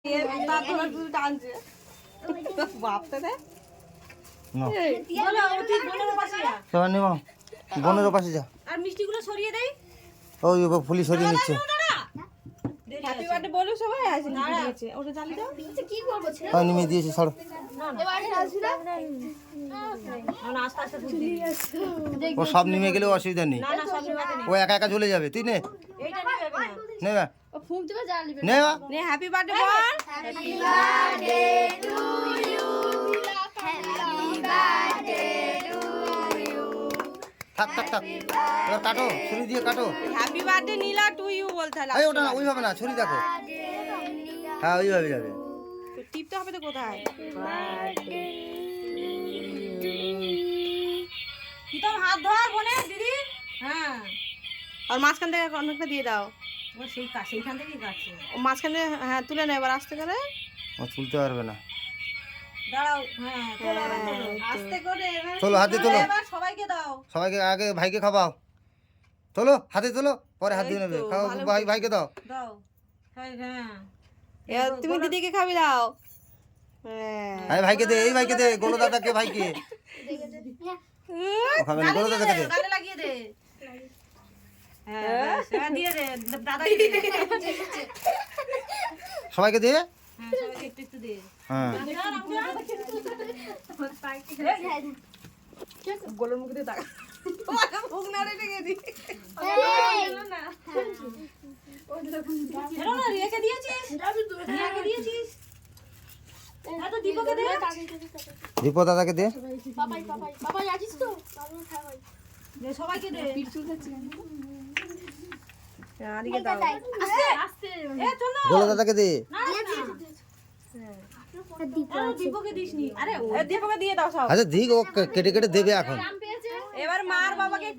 বোনের পাশে যা আর মিষ্টিগুলো সরিয়ে দেই। ওই ফুলি সরিয়ে নিচ্ছে। হ্যাপি বার্থডে বলো সবাই। আছে দিয়েছে ওটা জ্বালিয়ে দাও। কি করব ছেলে? হ্যাঁ নিমে দিয়েছি ছাড়ো। এবার আসি না। না আস্তে আস্তে ফুলি ও সব নিমে গেলেও অসুবিধা নেই। না না সব নিবাতে নেই। ও একা একা চলে যাবে তুই নে এইটা নিবে না। নে বা ও ফুল দিবে জ্বালিবে। নে বা নে হ্যাপি বার্থডে বল। Happy birthday to you. Happy birthday to you. থাক থাক থাক এবার কাটো ছুরি দিয়ে কাটো। Happy birthday Neela to you বলতে হবে। এই ওটা না ওইভাবে না ছুরি দেখো। হ্যাঁ ওইভাবে যাবে। টিপতে হবে তো কোথায়? কি তোর হাত ধর বোনে দিদি। হ্যাঁ আর মাঝখান থেকে অনেকটা দিয়ে দাও। ও সেইখান থেকেই কাটছে। ও মাঝখান থেকে হ্যাঁ তুলে নে এবার আস্তে করে। ও তুলতে পারবে না। দাঁড়াও হ্যাঁ তোলো আস্তে করে। চলো হাতে তোলো। এবার সবাইকে দাও। সবাইকে আগে ভাইকে খাওয়াও। তোলো হাতে তোলো পরে হাত দিয়ে নেবে। খাও ভাইকে দাও। দাও হ্যাঁ এবার তুমি দিদিকে খাবি দাও। হ্যাঁ ভাইকে দে এই ভাইকে দে গোলো দাদাকে ভাইকে। ও খাবে না গোলো দাদাকে দে। গালে লাগিয়ে দে। হ্যাঁ সেটা দিয়ে দে দাদাকে দে। সবাইকে দে। হ্যাঁ সবাইকে একটু একটু দে। হ্যাঁ গোলের মুখ দিয়ে তাকা। মুখ না রেখে দি। এরা না রেখে দিয়েছিস। রেখে দিয়েছিস। এত দীপকে দে। দীপ দাদাকে দে। পাপাই আছিস তো? পাপাই খাওয়াই। দে সবাইকে দে। আদিকে দাও। আস্তে আস্তে। এ চল না। গোলো দাদাকে দে। দীপকে দিসনি। আরে দীপকে দিয়ে দাও সব। আচ্ছা দিক ও কেটে কেটে দেবে এখন। আম পেয়েছে। এবার মার বাবাকে